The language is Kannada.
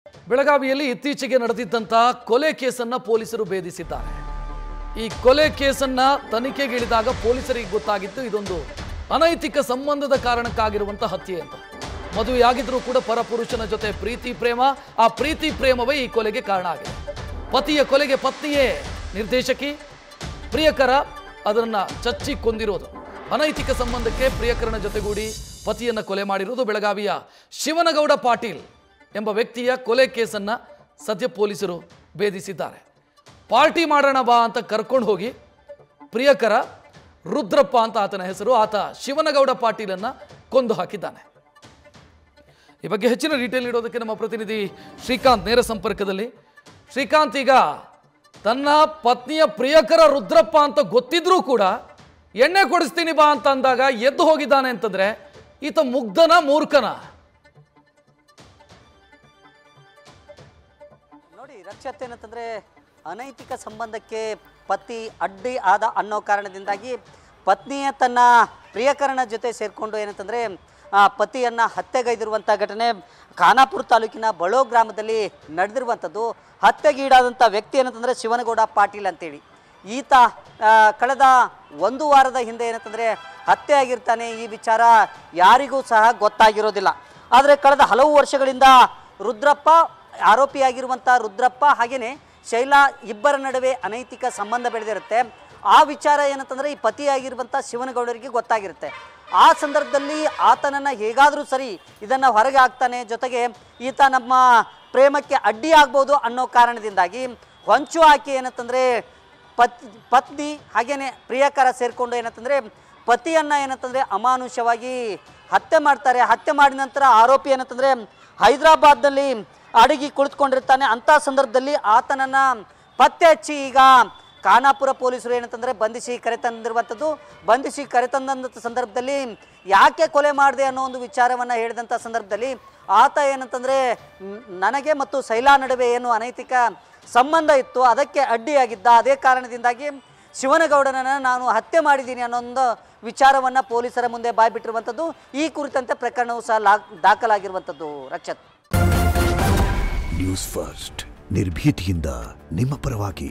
ಬೆಳಗಾವಿಯಲ್ಲಿ ಇತ್ತೀಚೆಗೆ ನಡೆದಿದ್ದಂತಹ ಕೊಲೆ ಕೇಸನ್ನ ಪೊಲೀಸರು ಭೇದಿಸಿದ್ದಾರೆ. ಈ ಕೊಲೆ ಕೇಸನ್ನ ತನಿಖೆಗಿಳಿದಾಗ ಪೊಲೀಸರಿಗೆ ಗೊತ್ತಾಗಿತ್ತು ಇದೊಂದು ಅನೈತಿಕ ಸಂಬಂಧದ ಕಾರಣಕ್ಕಾಗಿರುವಂತಹ ಹತ್ಯೆ ಅಂತ. ಮದುವೆಯಾಗಿದ್ರೂ ಕೂಡ ಪರಪುರುಷನ ಜೊತೆ ಪ್ರೀತಿ ಪ್ರೇಮ, ಆ ಪ್ರೀತಿ ಪ್ರೇಮವೇ ಈ ಕೊಲೆಗೆ ಕಾರಣ ಆಗಿದೆ. ಪತಿಯ ಕೊಲೆಗೆ ಪತ್ನಿಯೇ ನಿರ್ದೇಶಕಿ, ಪ್ರಿಯಕರ ಅದನ್ನ ಚಚ್ಚಿ ಕೊಂದಿರೋದು. ಅನೈತಿಕ ಸಂಬಂಧಕ್ಕೆ ಪ್ರಿಯಕರನ ಜೊತೆಗೂಡಿ ಪತಿಯನ್ನ ಕೊಲೆ ಮಾಡಿರೋದು. ಬೆಳಗಾವಿಯ ಶಿವನಗೌಡ ಪಾಟೀಲ್ ಎಂಬ ವ್ಯಕ್ತಿಯ ಕೊಲೆ ಕೇಸನ್ನ ಸದ್ಯ ಪೊಲೀಸರು ಭೇದಿಸಿದ್ದಾರೆ. ಪಾರ್ಟಿ ಮಾಡೋಣ ಬಾ ಅಂತ ಕರ್ಕೊಂಡು ಹೋಗಿ ಪ್ರಿಯಕರ ರುದ್ರಪ್ಪ ಅಂತ ಆತನ ಹೆಸರು, ಆತ ಶಿವನಗೌಡ ಪಾಟೀಲನ್ನ ಕೊಂದು ಹಾಕಿದ್ದಾನೆ. ಈ ಬಗ್ಗೆ ಹೆಚ್ಚಿನ ಡೀಟೇಲ್ ನೀಡೋದಕ್ಕೆ ನಮ್ಮ ಪ್ರತಿನಿಧಿ ಶ್ರೀಕಾಂತ್ ನೇರ ಸಂಪರ್ಕದಲ್ಲಿ. ಶ್ರೀಕಾಂತ್, ಈಗ ತನ್ನ ಪತ್ನಿಯ ಪ್ರಿಯಕರ ರುದ್ರಪ್ಪ ಅಂತ ಗೊತ್ತಿದ್ರೂ ಕೂಡ ಎಣ್ಣೆ ಕೊಡಿಸ್ತೀನಿ ಬಾ ಅಂತ ಅಂದಾಗ ಎದ್ದು ಹೋಗಿದ್ದಾನೆ ಅಂತಂದ್ರೆ ಈತ ಮುಗ್ಧನ ಮೂರ್ಖನ? ನೋಡಿ ರಕ್ಷತೆ ಏನಂತಂದ್ರೆ ಅನೈತಿಕ ಸಂಬಂಧಕ್ಕೆ ಪತಿ ಅಡ್ಡಿ ಆದ ಅನ್ನೋ ಕಾರಣದಿಂದಾಗಿ ಪತ್ನಿಯ ತನ್ನ ಪ್ರಿಯಕರನ ಜೊತೆ ಸೇರಿಕೊಂಡು ಏನಂತಂದರೆ ಪತಿಯನ್ನು ಹತ್ಯೆಗೈದಿರುವಂಥ ಘಟನೆ ಖಾನಾಪುರ ತಾಲೂಕಿನ ಬಳೋ ಗ್ರಾಮದಲ್ಲಿ ನಡೆದಿರುವಂಥದ್ದು. ಹತ್ಯೆಗೀಡಾದಂಥ ವ್ಯಕ್ತಿ ಏನಂತಂದರೆ ಶಿವನಗೌಡ ಪಾಟೀಲ್ ಅಂತೇಳಿ. ಈತ ಕಳೆದ ಒಂದು ವಾರದ ಹಿಂದೆ ಏನಂತಂದರೆ ಹತ್ಯೆ ಆಗಿರ್ತಾನೆ. ಈ ವಿಚಾರ ಯಾರಿಗೂ ಸಹ ಗೊತ್ತಾಗಿರೋದಿಲ್ಲ. ಆದರೆ ಕಳೆದ ಹಲವು ವರ್ಷಗಳಿಂದ ರುದ್ರಪ್ಪ, ಆರೋಪಿಯಾಗಿರುವಂಥ ರುದ್ರಪ್ಪ ಹಾಗೆಯೇ ಶೈಲಾ ಇಬ್ಬರ ನಡುವೆ ಅನೈತಿಕ ಸಂಬಂಧ ಬೆಳೆದಿರುತ್ತೆ. ಆ ವಿಚಾರ ಏನಂತಂದರೆ ಈ ಪತಿಯಾಗಿರುವಂಥ ಶಿವನಗೌಡರಿಗೆ ಗೊತ್ತಾಗಿರುತ್ತೆ. ಆ ಸಂದರ್ಭದಲ್ಲಿ ಆತನನ್ನು ಹೇಗಾದರೂ ಸರಿ ಇದನ್ನು ಹೊರಗೆ ಹಾಕ್ತಾನೆ, ಜೊತೆಗೆ ಈತ ನಮ್ಮ ಪ್ರೇಮಕ್ಕೆ ಅಡ್ಡಿ ಆಗ್ಬೋದು ಅನ್ನೋ ಕಾರಣದಿಂದಾಗಿ ಹೊಂಚು ಹಾಕಿ ಏನಂತಂದರೆ ಪತ್ನಿ ಹಾಗೇನೆ ಪ್ರಿಯಕರ ಸೇರಿಕೊಂಡು ಏನಂತಂದರೆ ಪತಿಯನ್ನು ಏನಂತಂದರೆ ಅಮಾನುಷವಾಗಿ ಹತ್ಯೆ ಮಾಡ್ತಾರೆ. ಹತ್ಯೆ ಮಾಡಿದ ನಂತರ ಆರೋಪಿ ಏನಂತಂದರೆ ಹೈದರಾಬಾದ್ನಲ್ಲಿ ಅಡಗಿ ಕುಳಿತುಕೊಂಡಿರ್ತಾನೆ. ಅಂಥ ಸಂದರ್ಭದಲ್ಲಿ ಆತನನ್ನು ಪತ್ತೆ ಹಚ್ಚಿ ಈಗ ಖಾನಾಪುರ ಪೊಲೀಸರು ಏನಂತಂದರೆ ಬಂಧಿಸಿ ಕರೆತಂದಿರುವಂಥದ್ದು. ಬಂಧಿಸಿ ಕರೆತಂದಂಥ ಸಂದರ್ಭದಲ್ಲಿ ಯಾಕೆ ಕೊಲೆ ಮಾಡಿದೆ ಅನ್ನೋ ಒಂದು ವಿಚಾರವನ್ನು ಹೇಳಿದಂಥ ಸಂದರ್ಭದಲ್ಲಿ ಆತ ಏನಂತಂದರೆ ನನಗೆ ಮತ್ತು ಶೈಲಾ ನಡುವೆ ಏನು ಅನೈತಿಕ ಸಂಬಂಧ ಇತ್ತು, ಅದಕ್ಕೆ ಅಡ್ಡಿಯಾಗಿದ್ದ. ಅದೇ ಕಾರಣದಿಂದಾಗಿ ಶಿವನಗೌಡನನ್ನು ನಾನು ಹತ್ಯೆ ಮಾಡಿದ್ದೀನಿ ಅನ್ನೋ ಒಂದು ವಿಚಾರವನ್ನು ಪೊಲೀಸರ ಮುಂದೆ ಬಾಯ್ಬಿಟ್ಟಿರುವಂಥದ್ದು. ಈ ಕುರಿತಂತೆ ಪ್ರಕರಣವೂ ಸಹ ದಾಖಲಾಗಿರುವಂಥದ್ದು. ರಕ್ಷತ್, ನ್ಯೂಸ್ ಫಸ್ಟ್ ನಿರ್ಭೀತಿಯಿಂದ ನಿಮ್ಮ ಪರವಾಗಿ.